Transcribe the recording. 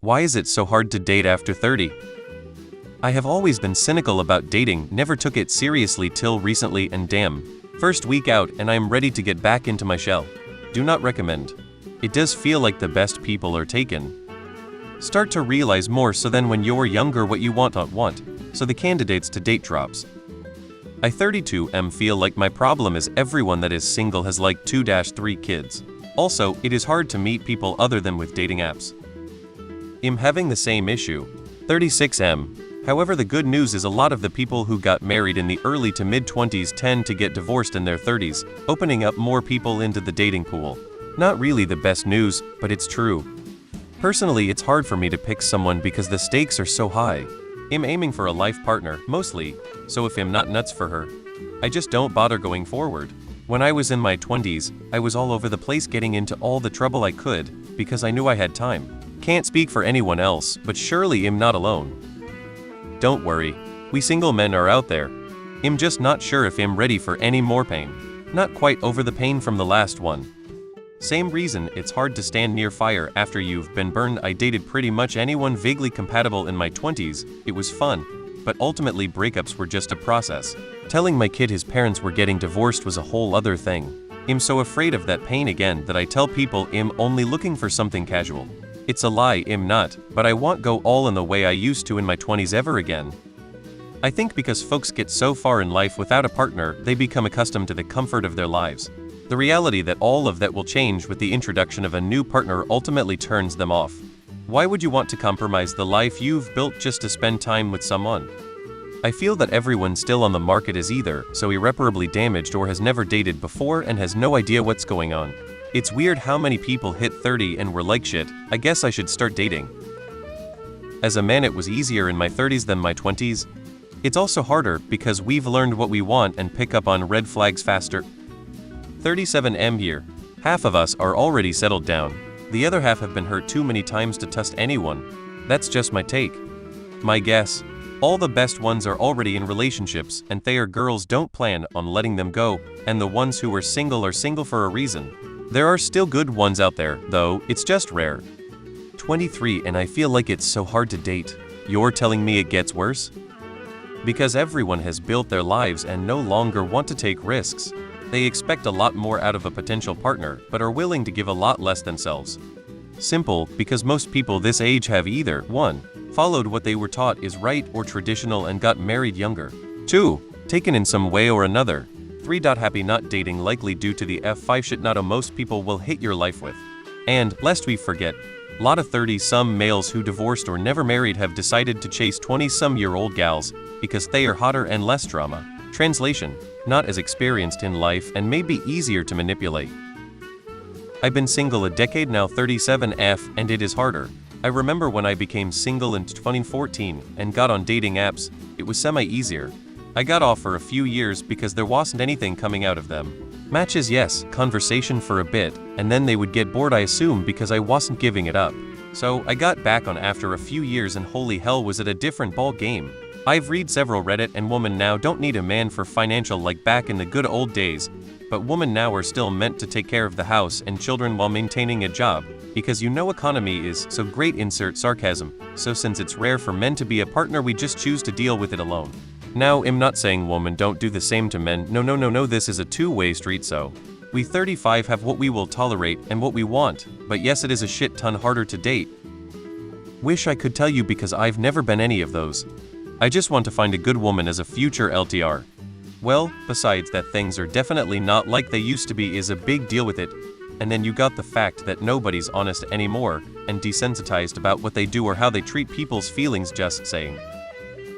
Why is it so hard to date after 30? I have always been cynical about dating, never took it seriously till recently, and damn. First week out and I am ready to get back into my shell. Do not recommend. It does feel like the best people are taken. Start to realize more so then when you're younger what you want, so the candidates to date drops. I 32 feel like my problem is everyone that is single has like 2-3 kids. Also, it is hard to meet people other than with dating apps. I'm having the same issue. 36 However, the good news is a lot of the people who got married in the early to mid-20s tend to get divorced in their 30s, opening up more people into the dating pool. Not really the best news, but it's true. Personally, it's hard for me to pick someone because the stakes are so high. I'm aiming for a life partner, mostly, so if I'm not nuts for her, I just don't bother going forward. When I was in my 20s, I was all over the place getting into all the trouble I could, because I knew I had time. Can't speak for anyone else, but surely I'm not alone. Don't worry, we single men are out there. I'm just not sure if I'm ready for any more pain. Not quite over the pain from the last one. Same reason it's hard to stand near fire after you've been burned. I dated pretty much anyone vaguely compatible in my 20s, it was fun, but ultimately breakups were just a process. Telling my kid his parents were getting divorced was a whole other thing. I'm so afraid of that pain again that I tell people I'm only looking for something casual. It's a lie, I'm not, but I won't go all in the way I used to in my 20s ever again. I think because folks get so far in life without a partner, they become accustomed to the comfort of their lives. The reality that all of that will change with the introduction of a new partner ultimately turns them off. Why would you want to compromise the life you've built just to spend time with someone? I feel that everyone still on the market is either so irreparably damaged or has never dated before and has no idea what's going on. It's weird how many people hit 30 and were like shit, I guess I should start dating. As a man, it was easier in my 30s than my 20s. It's also harder because we've learned what we want and pick up on red flags faster. 37 here. Half of us are already settled down. The other half have been hurt too many times to trust anyone. That's just my take. My guess. All the best ones are already in relationships, and they are girls don't plan on letting them go, and the ones who are single for a reason. There are still good ones out there, though, it's just rare. 23 and I feel like it's so hard to date. You're telling me it gets worse? Because everyone has built their lives and no longer want to take risks. They expect a lot more out of a potential partner, but are willing to give a lot less themselves. Simple, because most people this age have either 1. Followed what they were taught is right or traditional and got married younger. 2. Taken in some way or another. 3. Happy not dating likely due to the F5 shit not most people will hate your life with. And, lest we forget, lot of 30-some males who divorced or never married have decided to chase 20-some-year-old gals because they are hotter and less drama. Translation, not as experienced in life and may be easier to manipulate. I've been single a decade now, 37 and it is harder. I remember when I became single in 2014 and got on dating apps, it was semi-easier. I got off for a few years because there wasn't anything coming out of them. Matches yes, conversation for a bit, and then they would get bored I assume because I wasn't giving it up. So I got back on after a few years and holy hell was it a different ball game. I've read several Reddit and women now don't need a man for financial like back in the good old days, but women now are still meant to take care of the house and children while maintaining a job, because you know economy is so great insert sarcasm, so since it's rare for men to be a partner we just choose to deal with it alone. Now I'm not saying women don't do the same to men, no, this is a two-way street so. We 35 have what we will tolerate and what we want, but yes it is a shit ton harder to date. Wish I could tell you because I've never been any of those. I just want to find a good woman as a future LTR. Well, besides that things are definitely not like they used to be is a big deal with it, and then you got the fact that nobody's honest anymore and desensitized about what they do or how they treat people's feelings just saying.